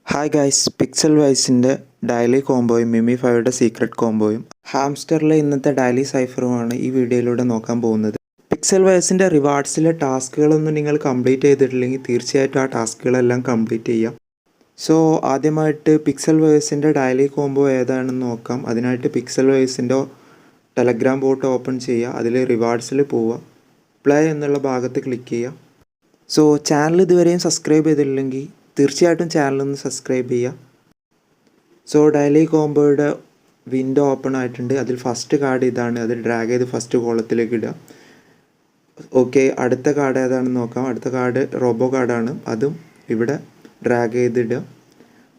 Hi guys, pixel വൈസിൻ്റെ daily കോംബോയും മിമിഫൈയുടെ സീക്രട്ട് കോംബോയും ഹാംസ്റ്ററിലെ ഇന്നത്തെ ഡയലി സൈഫറുമാണ് ഈ വീഡിയോയിലൂടെ നോക്കാൻ പോകുന്നത്. പിക്സൽ വൈസിൻ്റെ റിവാർഡ്സിലെ ടാസ്കുകളൊന്നും നിങ്ങൾ കംപ്ലീറ്റ് ചെയ്തിട്ടില്ലെങ്കിൽ തീർച്ചയായിട്ടും ആ ടാസ്കുകളെല്ലാം കംപ്ലീറ്റ് ചെയ്യാം. സോ ആദ്യമായിട്ട് പിക്സൽ വൈസിൻ്റെ ഡയലി കോംബോ ഏതാണെന്ന് നോക്കാം. അതിനായിട്ട് പിക്സൽ വൈസിൻ്റെ ടെലഗ്രാം ബോട്ട് ഓപ്പൺ ചെയ്യുക. അതിൽ റിവാർഡ്സിൽ പോവുക, പ്ലേ എന്നുള്ള ഭാഗത്ത് ക്ലിക്ക് ചെയ്യുക. സോ ചാനൽ ഇതുവരെയും സബ്സ്ക്രൈബ് ചെയ്തിട്ടില്ലെങ്കിൽ തീർച്ചയായിട്ടും ചാനലൊന്ന് സബ്സ്ക്രൈബ് ചെയ്യുക. സോ ഡയലി കോംബോയുടെ വിൻഡോ ഓപ്പൺ ആയിട്ടുണ്ട്. അതിൽ ഫസ്റ്റ് കാർഡ് ഇതാണ്. അത് ഡ്രാഗ് ചെയ്ത് ഫസ്റ്റ് കോളത്തിലേക്ക് ഇടുക. ഓക്കെ, അടുത്ത കാർഡ് ഏതാണെന്ന് നോക്കാം. അടുത്ത കാർഡ് റോബോ കാർഡാണ്. അതും ഇവിടെ ഡ്രാഗ് ചെയ്തിടുക.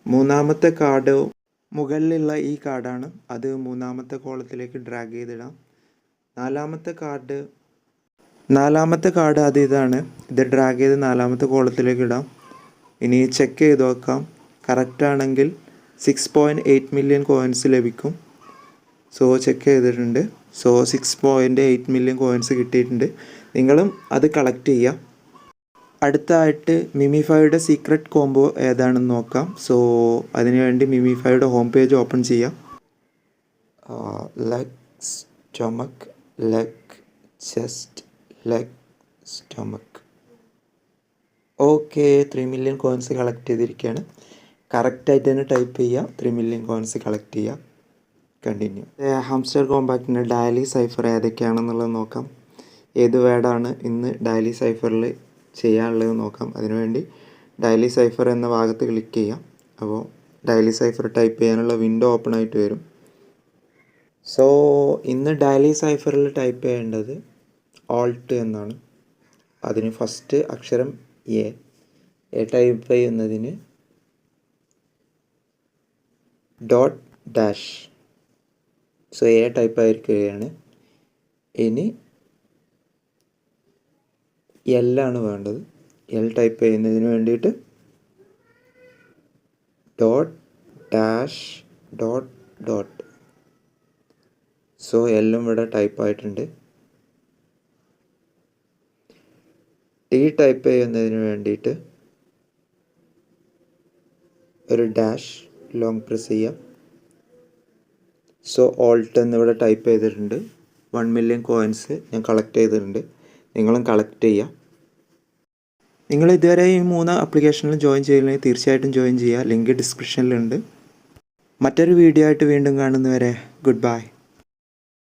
മൂന്നാമത്തെ കാർഡ് മുകളിലുള്ള ഈ കാർഡാണ്. അത് മൂന്നാമത്തെ കോളത്തിലേക്ക് ഡ്രാഗ് ചെയ്തിടാം. നാലാമത്തെ കാർഡ് അത് ഇതാണ്. ഇത് ഡ്രാഗ് ചെയ്ത് നാലാമത്തെ കോളത്തിലേക്ക് ഇടാം. ഇനി ചെക്ക് ചെയ്ത് നോക്കാം. കറക്റ്റ് ആണെങ്കിൽ 6.8 മില്യൺ കോയിൻസ് ലഭിക്കും. സോ ചെക്ക് ചെയ്തിട്ടുണ്ട്. സോ 6.8 മില്യൺ കോയിൻസ് കിട്ടിയിട്ടുണ്ട്. നിങ്ങളും അത് കളക്ട് ചെയ്യുക. അടുത്തായിട്ട് മിമിഫൈയുടെ സീക്രട്ട് കോംബോ ഏതാണെന്ന് നോക്കാം. സോ അതിനുവേണ്ടി മിമിഫൈയുടെ ഹോം പേജ് ഓപ്പൺ ചെയ്യാം. Leg, stomach, leg, chest, leg, stomach. Okay, 3 million coins collect ചെയ്തിരിക്കുകയാണ്. കറക്റ്റായിട്ട് തന്നെ ടൈപ്പ് ചെയ്യുക. 3 മില്യൺ കോയിൻസ് കളക്ട് ചെയ്യുക. കണ്ടിന്യൂ. ഹാംസ്റ്റർ കോമ്പാക്റ്റിൻ്റെ ഡയലി സൈഫർ ഏതൊക്കെയാണെന്നുള്ളത് നോക്കാം. ഏത് വേർഡാണ് ഇന്ന് ഡയലി സൈഫറിൽ ചെയ്യാനുള്ളത് നോക്കാം. അതിനുവേണ്ടി ഡയലി സൈഫർ എന്ന ഭാഗത്ത് ക്ലിക്ക് ചെയ്യാം. അപ്പോൾ ഡയലി സൈഫർ ടൈപ്പ് ചെയ്യാനുള്ള വിൻഡോ ഓപ്പൺ ആയിട്ട് വരും. സോ ഇന്ന് ഡയലി സൈഫറിൽ ടൈപ്പ് ചെയ്യേണ്ടത് ഓൾട്ട് എന്നാണ്. അതിന് ഫസ്റ്റ് അക്ഷരം എ ടൈപ്പ് ചെയ്യുന്നതിന് dot dash. So A type ആയിരിക്കുകയാണ്. ഇനി എല്ലാണ് വേണ്ടത്. എൽ ടൈപ്പ് ചെയ്യുന്നതിന് വേണ്ടിയിട്ട് dot dash dot dot. So എല്ലും ഇവിടെ ടൈപ്പ് ആയിട്ടുണ്ട്. ടി ടൈപ്പ് ചെയ്യുന്നതിന് വേണ്ടിയിട്ട് ഒരു ഡാഷ് ലോങ് പ്രസ് ചെയ്യാം. സോ ഓൾട്ട് എന്നിവിടെ ടൈപ്പ് ചെയ്തിട്ടുണ്ട്. 1 മില്യൺ കോയിൻസ് ഞാൻ കളക്ട് ചെയ്തിട്ടുണ്ട്. നിങ്ങളും കളക്ട് ചെയ്യുക. നിങ്ങൾ ഇതുവരെ ഈ 3 ആപ്ലിക്കേഷനിലും ജോയിൻ ചെയ്യില്ലെങ്കിൽ തീർച്ചയായിട്ടും ജോയിൻ ചെയ്യുക. ലിങ്ക് ഡിസ്ക്രിപ്ഷനിലുണ്ട്. മറ്റൊരു വീഡിയോ ആയിട്ട് വീണ്ടും കാണുന്നവരെ ഗുഡ് ബൈ.